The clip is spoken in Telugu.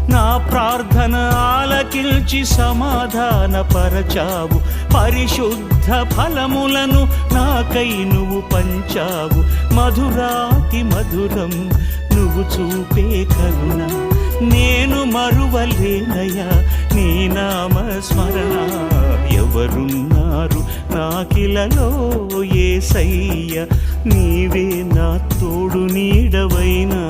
నా ప్రార్థన ఆలకించి సమాధాన పరచావు. పరిశుద్ధ ఫలములను నాకై నువ్వు పంచావు. మధురాతి మధురం నువ్వు చూపే కరుణ, నేను మరువలేనయ్యా నీ నామ స్మరణ. ఎవరున్నారు నాకిలలో యేసయ్య, నీవే నా తోడు నీడవైనావయ్యా.